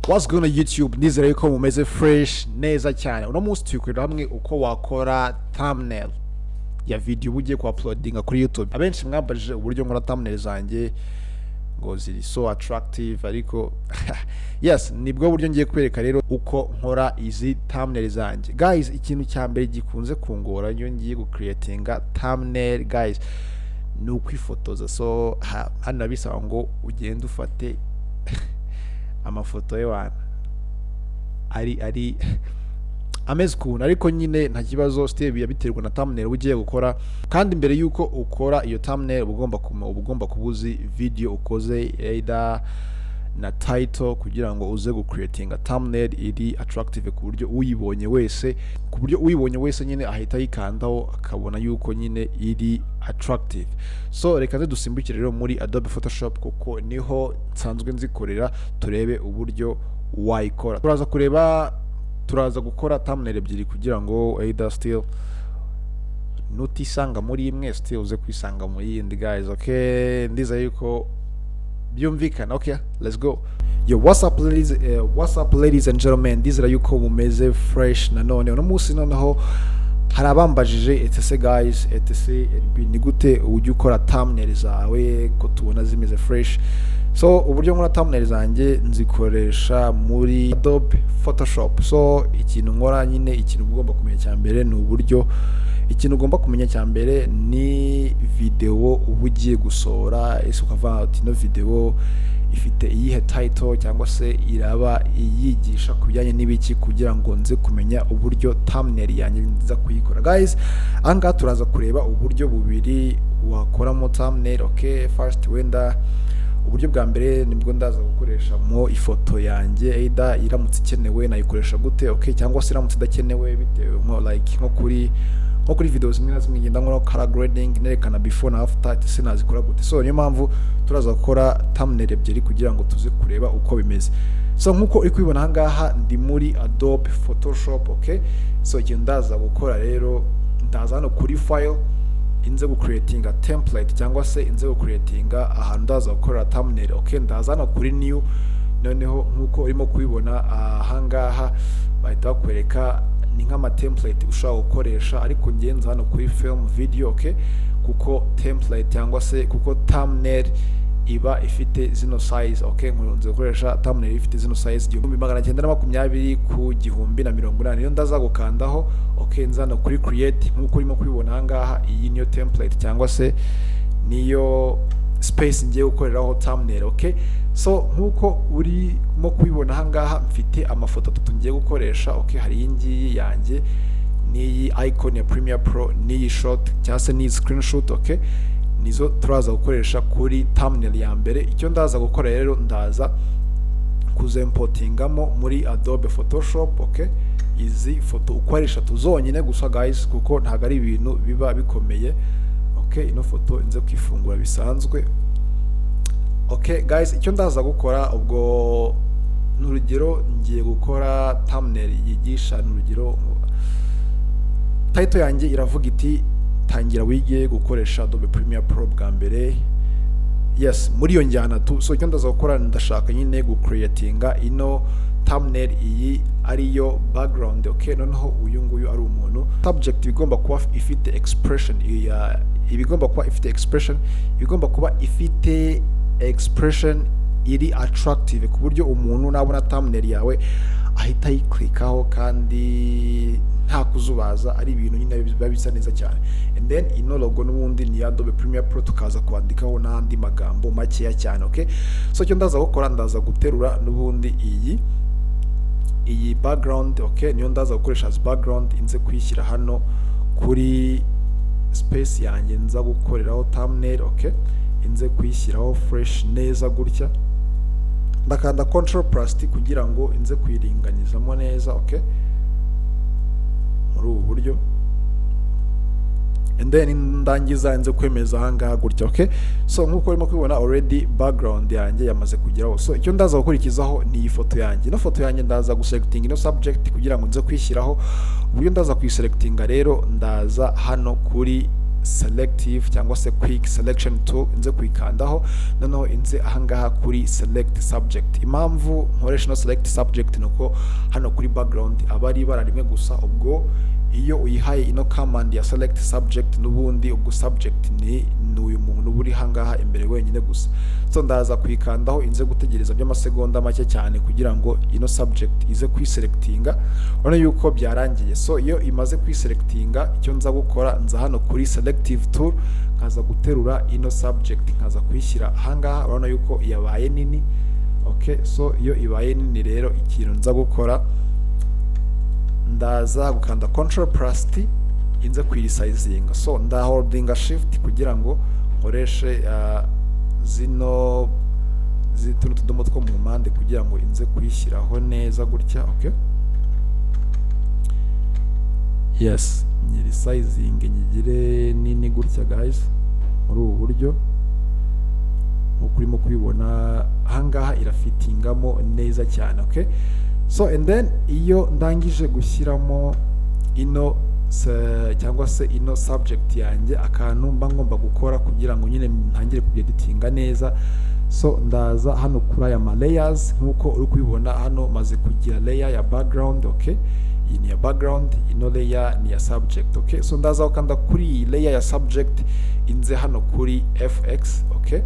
What's going on YouTube? Nizere yuko mumeze fresh neza cyane. Uno munsi tukwira hamwe uko wakora thumbnail ya video ugiye ku uploadinga kuri YouTube. Abenshi mwambajije uburyo nkora thumbnail zanjye ngo ziri so attractive ariko yes, nibwo buryo ngiye kwereka rero uko nkora izi thumbnail zanjye. Guys, ikintu cya mbere gikunze kungora iyo ngiye creatinga thumbnail guys ni ukwifotoza. So hano bisaba ngo ugende ufate amafoto y'abantu ari ameze ukuntu, ariko nyine nta kibazo, step yabiterwa na thumbnail ugiye gukora. Kandi mbere yuko ukora iyo thumbnail ugomba kubuzi video ukoze either na title kugira ngo uze creatinga thumbnail iri attractive ku buryo uyibonye wese nyine ahita yikandaho akabona yuko nyine iri attractive. So reka nze dusimbukire rero muri Adobe Photoshop kuko niho nsanzwe nzikorera, turebe uburyo wayikora. Turaza gukora thumbnail ebyiri kugira ngo either still nutisanga muri imwe still uze kwisanga mu yindi guys. Okay, ndiza yuko byumvikana. Okay, let's go. Yo, what's up ladies and gentlemen, ndizera yuko mumeze fresh nanone. Uno munsi noneho hari abambajije etc guys, etc ni gute ujye ukora thumbnail zawe ko tubona zimeze fresh. So uburyo nkora thumbnail zanjye nzikoresha muri Adobe Photoshop. So ikintu nkora nyine, ikintu ugomba kumenya cya mbere ni uburyo, ikintu ugomba kumenya cya mbere ni video ubugiye gusohora. Ese ukava ati no video ifite iyihe title cyangwa se iraba iyigisha kubijyanye n'ibiki, kugira ngo nze kumenya uburyo thumbnail yanjye nza kuyikora. Guys, anga turaza kureba uburyo bubiri wakoramo thumbnail. Okay, first wenda uburyo bwa mbere nibwo ndaza gukoresha mo ifoto yanjye, either iramutse ikenewe nayikoresha gute, okay, cyangwa se iramutse idakenewe bitewe nko kuri videos zimwe na zimwe ngenda nkora color grading nerekana before na after, ese nazikora gute. So niyo mpamvu turaza gukora thumbnail ebyiri kugira ngo tuze kureba uko bimeze. So nkuko uri kubibona aha ngaha ndi muri Adobe Photoshop. Okay, so ikintu ndaza gukora rero, ndaza hano kuri file inze creatinga template cyangwa se inze creatinga ahantu ndaza gukora thumbnail. Okay, ndaza hano kuri new, noneho nkuko urimo kubibona aha ngaha bahita bakwereka ni nk'ama template ushaka gukoresha, ariko ngenza hano kuri film video. Okay, kuko template cyangwa se kuko thumbnail iba ifite zino size. Okay, nkunze gukoresha thumbnail ifite zino size 1920 ku 1080. Iyo ndaza gukandaho okay, nzana kuri create nkuko urimo kubibona aha ngaha, iyi niyo template cyangwa se niyo space ngiye gukoreraho thumbnail. Okay, so nkuko urimo kubibona aha ngaha mfite amafoto atatu ngiye gukoresha. Okay, hari iyi ngiyi yanjye, niyi icon ya Premiere Pro, niyi shot cyangwa se niyi screenshot. Okay, nizo turaza gukoresha kuri thumbnail ya mbere. Icyo ndaza gukora rero, ndaza kuzimportingamo muri Adobe Photoshop. Okay, izi foto uko ari eshatu zonyine gusa guys, kuko ntago ari ibintu biba bikomeye. Okay, ino foto inze kwifungura bisanzwe. Okay guys, icyo ndaza gukora ubwo n'urugero ngiye gukora thumbnail yigisha. N'urugero title yanjye iravuga iti tangira wige gukoresha Adobe Premiere Pro bwa mbere. Yes, muri iyo njyana tu. So icyo ndaza gukora, ndashaka nyine creatinga ino thumbnail iyi ariyo background. Okay, noneho uyu nguyu ari umuntu. Subject igomba kuba ifite expression, ibigomba kuba ifite expression, igomba kuba ifite expression iri attractive ku buryo umuntu nabona thumbnail yawe ahita yiklikaho kandi nta kuzubaza, ari ibintu nyine biba bisa neza cyane. And then ino logo n'ubundi ni Adobe Premiere Pro, tukaza kwandikaho n'andi magambo makeya cyane. Okay, so icyo ndaza gukora, ndaza guterura n'ubundi iyi background. Okay, niyo ndaza gukoresha as background, inze kwishyira hano kuri space yanjye nza gukoreraho thumbnail. Okay, inze kwishyiraho fresh neza gutya, ndakanda Ctrl+T kugira ngo inze kwiringanyizamo neza. Okay, muri ubu buryo, and then ndangiza inze kwemeza aha ngaha gutya. Okay, so nkuko urimo kubibona already background yanjye yamaze kugeraho. So icyo ndaza gukurikizaho ni iyi foto yanjye. No foto yanjye ndaza guselectinga ino subject kugira ngo nze kwishyiraho. Uburyo ndaza kuyiselectinga rero, ndaza hano kuri selective cyangwa se quick selection tool, nze kuyikandaho noneho inze ahangaha kuri select subject. Impamvu nkoresha no select subject nuko hano kuri background aba ari ibara rimwe gusa, ubwo iyo uyihaye ino command ya select subject n'ubundi ubwo subject ni uyu muntu buri hangaha imbere wenyine gusa. So ndaza kuyikandaho inze gutegereza by'amasegonda make cyane kugira ngo ino subject ize kwiselectinga, urabona yuko byarangiye. So iyo imaze kwiselectinga, icyo nza gukora nza hano kuri selective tool nkaza guterura ino subject nkaza kuyishyira ahangaha, urabona yuko yabaye nini. Okay, so iyo ibaye nini rero ikintu nza gukora ndaza gukanda Ctrl+T inze kuyisizinga. So ndaholdinga shift kugira ngo nkoreshe zino tuno tudomo two mu mpande kugira ngo inze kuyishyiraho neza gutya. Okay, yes, nyiri sizing nyigire nini gutya guys, muri ubu buryo uko urimo kubibona ahangaha irafitingamo neza cyane. Okay, so and then iyo ndangije gushyiramo ino cyangwa se ino subject yanjye, akantu mba ngomba gukora kugira ngo nyine ntangire kubyeditinga neza. So ndaza hano kuri aya ma layers nkuko uri kubibona hano, maze kugira layer ya background. Okay, iyi ni ya background, ino layer ni ya subject. Okay, so ndaza gukanda kuri layer ya subject inze hano kuri fx. Okay,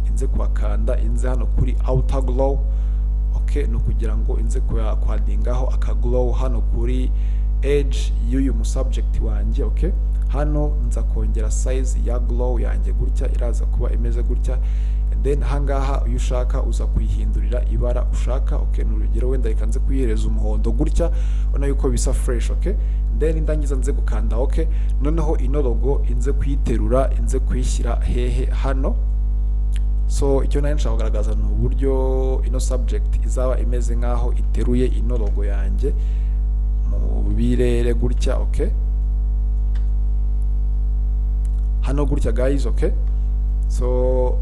inze kwakanda inze hano kuri outer glow. Okay, no kugira ngo inze kwadingaho aka glow hano kuri edge y'uyu mu subject wanjye. Okay, hano nza kongera size ya glow yanjye gutya, iraza kuba imeze gutya. And then hangaha iyo ushaka uza kuyihindurira ibara ushaka. Okay, n'urugero wenda ikanze kuyihereza umuhondo gutya, ubona yuko bisa fresh. Okay, then ndangiza nze gukanda okay, noneho ino logo inze kuyiterura inze kuyishyira hehe hano. So icyo nari nshaka kugaragaza ni uburyo ino subject izaba imeze nkaho iteruye ino logo yanjye mu birere gutya. Okay, hano gutya guys. Okay, so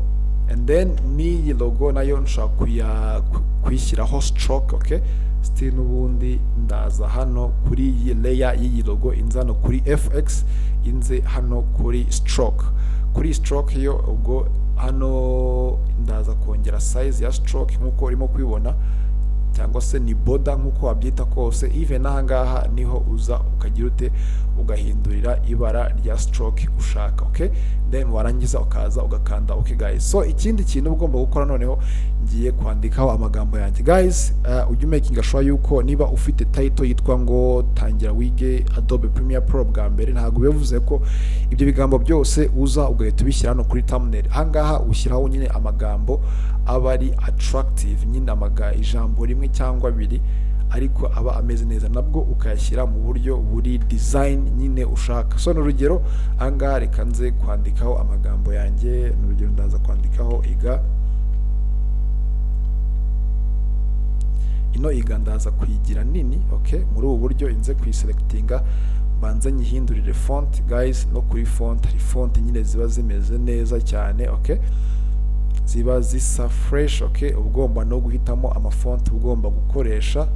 and then n'iyi logo nayo nshaka kuyishyiraho stroke. Okay, still n'ubundi ndaza hano kuri iyi layer y'iyi logo inze hano kuri fx inze hano kuri stroke. Kuri stroke yo ubwo hano ndaza kongera size ya stroke nkuko urimo kubibona, cyangwa se ni border nkuko wabyita kose. Even ahangaha niho uza ukagira ute ugahindurira ibara rya stroke ushaka. Okay, then warangiza ukaza ugakanda okay guys. So ikindi kintu ugomba gukora noneho ngiye kwandikaho amagambo yanjye guys. Ujye making sure yuko niba ufite title yitwa ngo tangira wige Adobe Premiere Pro bwa mbere, ntabwo bivuze ko ibyo bigambo byose uza ugahita ubishyira hano kuri thumbnail. Ahangaha ushyiraho nyine amagambo aba ari attractive, nyine ijambo rimwe cyangwa abiri ariko aba ameze neza, nabwo ukayashyira mu buryo buri design nyine ushaka. So n'urugero ahangaha reka nze kwandikaho amagambo yanjye, n'urugero ndaza kwandikaho iga. Ino iga ndaza kuyigira nini. Okay, muri ubu buryo inze kuyiselectinga, banza nyihindurire font guys. No kuri font hari font nyine ziba zimeze neza cyane. Okay, ziba zisa fresh. Okay, ugomba no guhitamo amafont ugomba gukoresha,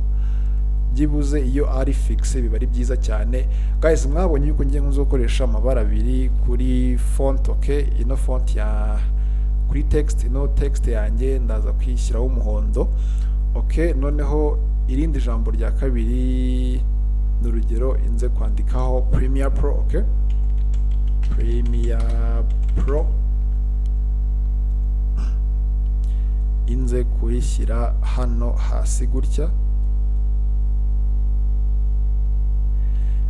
byibuze iyo ari fixe biba ari byiza cyane guys. Mwabonye yuko ngiye nkuzokoresha amabara abiri kuri font. Okay, ino font ya kuri text, ino text yanjye ndaza kwishyiraho umuhondo. Okay, noneho irindi jambo rya kabiri n'urugero inze kwandikaho Premiere Pro. Okay, Premiere Pro inze kuyishyira hano hasi gutya.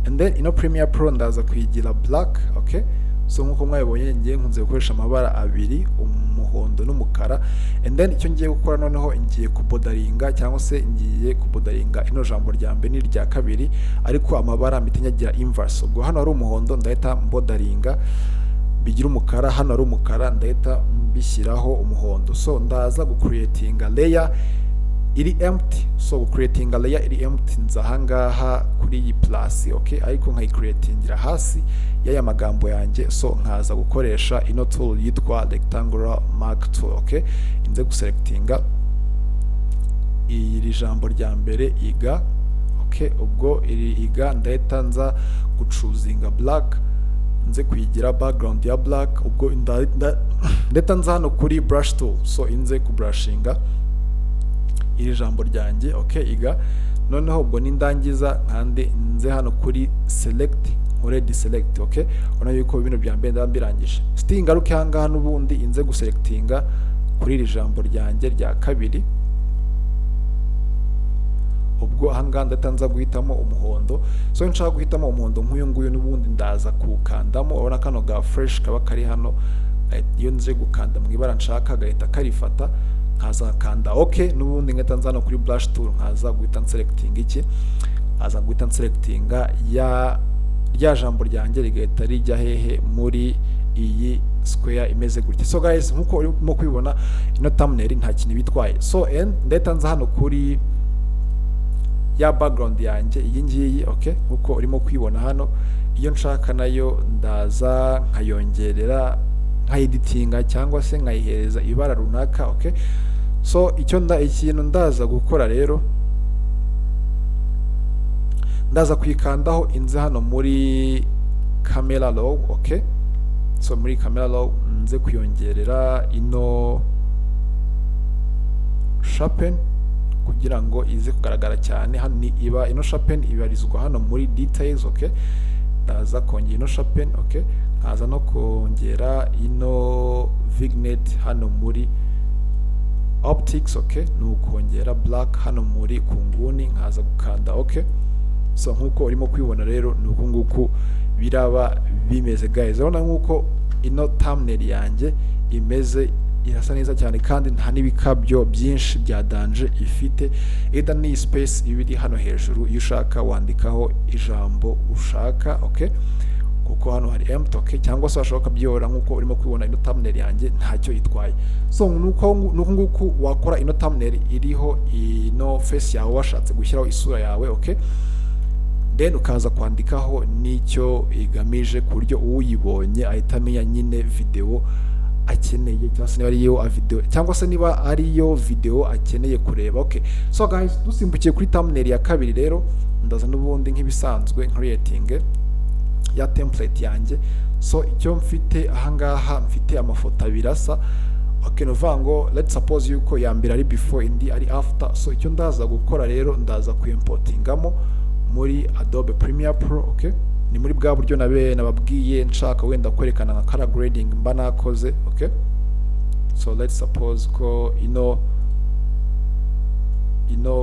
And then ino Premiere Pro ndaza kuyigira black. Okay, so nkuko mwabonye ngiye nkunze gukoresha amabara abiri, umuhondo n'umukara. And then icyo ngiye gukora noneho ngiye kubodaringa cyangwa se ngiye kubodaringa ino jambo rya mbere n'irya kabiri, ariko amabara mitinyagira inverse. Ubwo hano ari umuhondo ndahita mbodaringa bigira umukara, hano ari umukara ndahita mbishyiraho umuhondo. So ndaza gucreatinga layer iri empty. So creating a layer iri empty nza hangaha kuri iyi plus. Okay, ariko nkayicreatingira hasi y'aya magambo yanjye. So nkaza gukoresha ino tool yitwa rectangular mark tool. Okay, inze guselectinga iri jambo rya mbere iga. Okay, ubwo iri iga ndahita nza guchuzinga black, nze kuyigira background ya black. Ubwo ndeta nza hano kuri brush tool, so inze kubrushinga iri jambo ryanjye. Okay, iga noneho ubwo nindangiza nkande nze hano kuri select, nkore deselect. Okay, ona yuko bino bya mbere ndabirangije. Still ngaruke hanga n'ubundi inze guselectinga kuri iri jambo ryanjye rya kabiri. Ubwo ahanga ndatanza guhitamo umuhondo, so nshaka guhitamo umuhondo nk'uyu nguyu n'ubundi ndaza kukandamo. Urabona kano ga fresh kaba kari hano, iyo nje gukanda mu ibara nshaka gahita karifata, nkaza kanda okay. N'ubundi ngetanza hano kuri brush tool nkaza guhita selecting iki, aza guhita selectinga rya jambo ryanjye rigahita rijya hehe muri iyi square imeze gutya. So guys, nkuko urimo kubibona ino thumbnail nta kintu bitwaye. So ndetanza hano kuri ya background yanjye iyi ngiyi. Okay, nkuko urimo kwibona hano, iyo nshaka nayo ndaza nkayongerera, nkayeditinga cyangwa se nkayihereza ibara runaka. Okay, so ikintu ndaza gukora rero, ndaza kuyikandaho inze hano muri camera raw. Okay, so muri camera raw nze kuyongerera ino sharpen kugira ngo ize kugaragara cyane. Hano iba ino sharpen ibarizwa hano muri details. Okay, ndaza kongera ino sharpen. Okay, nkaza no kongera ino vignette hano muri optics. Okay, nukongera black hano muri kunguni, nkaza gukanda. Okay, so nkuko urimo kwibona rero nuko nguko biraba bimeze guys. Urabona nkuko ino thumbnail yanjye imeze, irasa neza cyane kandi nta n'ibikabyo byinshi bya danger ifite. Eda ni space ibiri hano hejuru, iyo ushaka wandikaho ijambo ushaka. Okay, kuko hano hari empty. Okay, cyangwa se washaka byora nkuko urimo kwibona ino thumbnail yanjye ntacyo itwaye. So nuko nguko wakora ino thumbnail iriho ino face yawe washatse gushyiraho isura yawe. Okay, then ukaza kwandikaho nicyo igamije ku buryo uyibonye ahita amenya nyine video akeneye, cyangwa se niba ariyo video cyangwa se niba ariyo video akeneye kureba. Okay, so guys, dusimbukiye kuri thumbnail ya kabiri rero, ndaza n'ubundi nk'ibisanzwe creating ya template yanjye. So icyo mfite ahangaha, mfite amafoto abiri asa. Okay, novango let's suppose yuko ya mbere ari before indi ari after. So icyo ndaza gukora rero, ndaza kuimportingamo muri Adobe Premiere Pro. Okay, ni muri bwa buryo nababwiye nshaka wenda kwerekana nka color grading mba nakoze. Okay, so let's suppose ko ino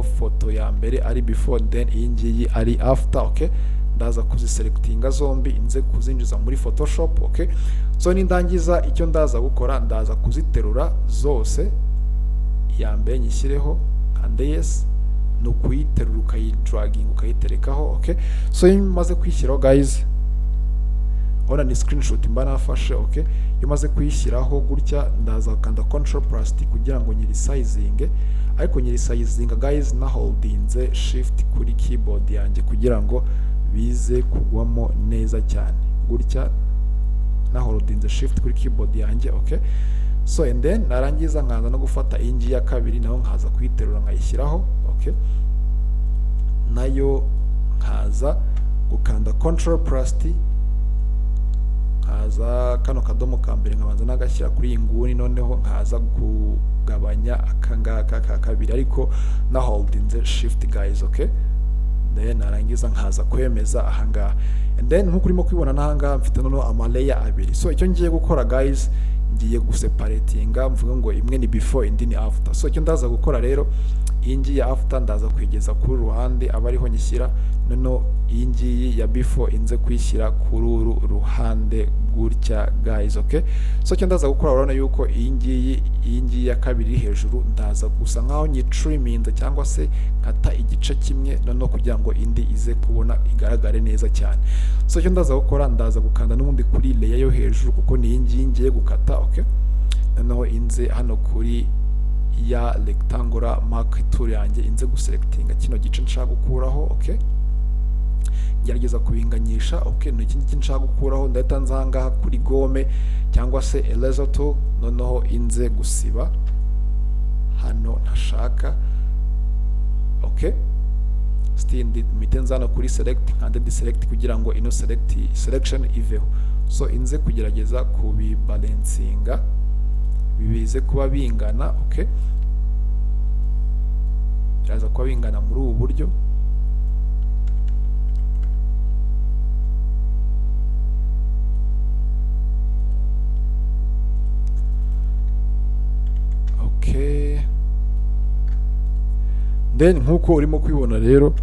foto ya mbere ari before, then iyi ngiyi ari after. Okay, ndaza kuziselectinga zombi inze kuzinjiza muri Photoshop. Okay, so nindangiza icyo ndaza gukora, ndaza kuziterura zose, ya mbere nyishyireho kandi yes, no kuyiterura ukayidragging ukayiterekaho. Okay, so iyo maze kwishyiraho guys, ona ni screenshot mba nafashe. Okay, iyo maze kuyishyiraho gutya, ndaza kanda Ctrl+T kugira ngo nyiri sizing. Ariko nyiri sizing guys na holdinze shift kuri keyboard yanjye kugira ngo bize kugwamo neza cyane gutya, na holdinze shift kuri keyboard yanjye. Okay, so and then narangiza nkaza no gufata ingi ya kabiri naho nkaza kuyiterura nkayishyiraho. Okay, nayo nkaza gukanda Ctrl+T, nkaza kano kadomo ka mbere nkabanza nagashyira kuri iyi nguni, noneho nkaza kugabanya akangaka ka kabiri ariko na holdinze shift guys. Okay, then narangiza nkaza kwemeza ahangaha, and then nkuko urimo kwibona nahangaha mfite noneho amalayer abiri. So icyo ngiye gukora guys, ngiye guseparatinga, mvuga ngo imwe ni before indi ni after. So icyo ndaza gukora rero, iyi ngiyi ya after ndaza kwigeza kuri ruhande aba ariho nyishyira, noneho iyi ngiyi ya before inze kwishyira kuri uru ruhande gutya guys. Okay, so icyo ndaza gukora, urabona yuko iyi ngiyi ya kabiri hejuru ndaza gusa nkaho nyitriminze cyangwa se nkata igice kimwe, noneho kugira ngo indi ize kubona igaragare neza cyane. So icyo ndaza gukora, ndaza gukanda n'ubundi kuri layer yo hejuru kuko ni iyi ngiyi ngiye gukata. Okay, noneho inze hano kuri ya rectangular mark tool yanjye inze guselectinga kino gice nshaka gukuraho. Okay, gerageza kubinganyisha. Okay, no ikindi nshaka gukuraho, ndahita nzanga kuri gome cyangwa se eraser tool, noneho inze gusiba hano ntashaka. Okay, still mitenza hano kuri select and deselect kugira ngo ino selection iveho. so inze kugerageza kubibalansinga bibize kuba bingana. Okay, biraza kuba bingana muri ubu buryo. Okay, then nkuko urimo kwibona rero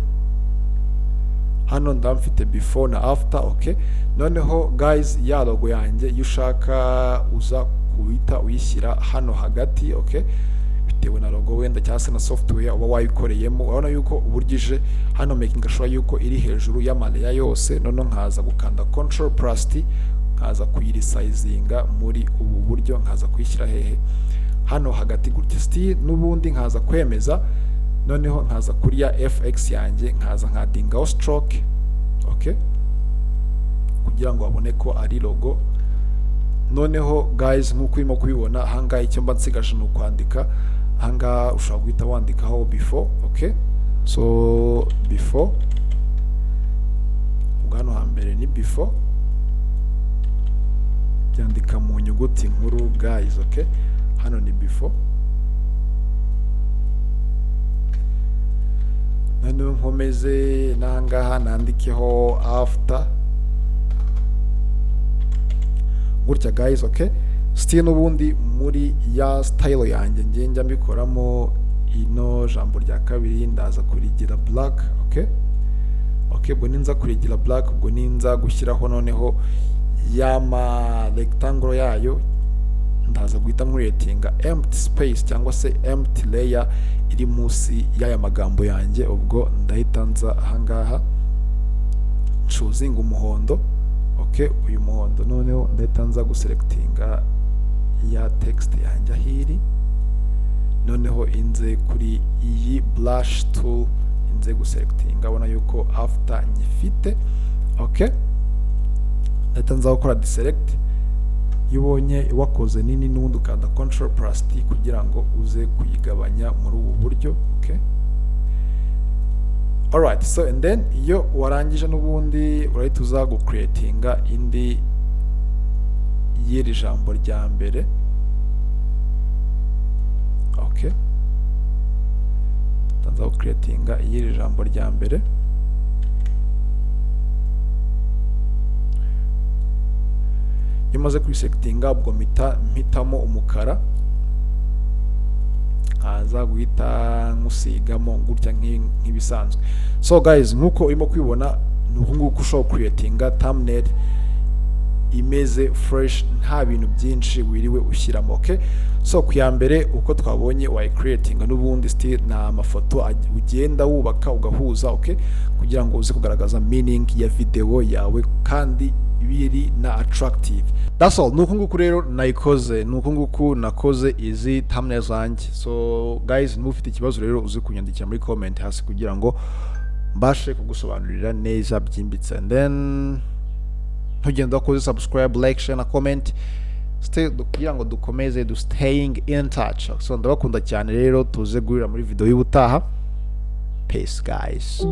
hano ndamfite before na after. Okay, noneho guys ya logo yanjye iyo ushaka uza kuhita uyishyira hano hagati. Okay, bitewe na logo wenda cyangwa se na software uba wayikoreyemo. urabona yuko uburyo ije hano making sure yuko iri hejuru y'amaleya yose. noneho nkaza gukanda control plus T nkaza kuyiresizinga muri ubu buryo, nkaza kuyishyira hehe hano hagati gutya. still n'ubundi nkaza kwemeza, noneho nkaza kuri ya fx yanjye nkaza nkadingaho stroke. Okay, kugira ngo babone ko ari logo. noneho guys nkuko urimo kubibona ahangaha icyo mba nsigaje ni ukwandika ahangaha. ushobora guhita wandikaho before. Okay, so before hano hambere ni before, byandika mu nyuguti nkuru guys. Okay, hano ni before. noneho nkomeze n'ahangaha nandikeho after gutya guys. Okay, still n'ubundi muri ya style yanjye njya mbikoramo ino jambo rya kabiri ndaza kurigira black. Okay, ubwo ninza kurigira black, ubwo ninza gushyiraho noneho yama rectangle yayo ndaza guhita nkuretinga empty space cyangwa se empty layer iri munsi y'aya magambo yanjye. ubwo ndahita nza ahangaha choosing umuhondo. Okay, uyu muhondo noneho ndahita nza guselectinga ya text yanjye ahiri, noneho inze kuri iyi blush tool inze guselectinga. ubona yuko after nyifite. Okay, ndahita nza gukora deselect. iyo ubonye wakoze nini n'ubundi ukanda control plus T kugira ngo uze kuyigabanya muri ubu buryo. Okay, alright, so and then iyo warangije n'ubundi urahita uza gucreatinga indi y'iri jambo rya mbere. Okay, tanza gucreatinga y'iri jambo rya mbere. iyo maze kuyiselectinga ubwo mpitamo umukara, nkaza guhita nkusigamo gutya nk'ibisanzwe. so guys nkuko urimo kwibona nuko nguko ushobora creatinga thumbnail imeze fresh nta bintu byinshi wiriwe ushyiramo. Okay, so kuyambere uko twabonye wayi creatinga n'ubundi still na amafoto ugenda wubaka ugahuza. Okay, kugira ngo uze kugaragaza meaning ya video yawe kandi biri na attractive. That's all. nuko nguko rero nayikoze, nuko nguko nakoze izi thumbnail zanjye. so guys mufite ikibazo rero uze kunyandikira muri comment hasi kugira ngo mbashe kugusobanurira neza byimbitse. and then ntugende wakoze subscribe, like, share na comment kugira ngo dukomeze staying in touch. so ndabakunda cyane rero, tuze guhurira muri video y'ubutaha. Peace guys.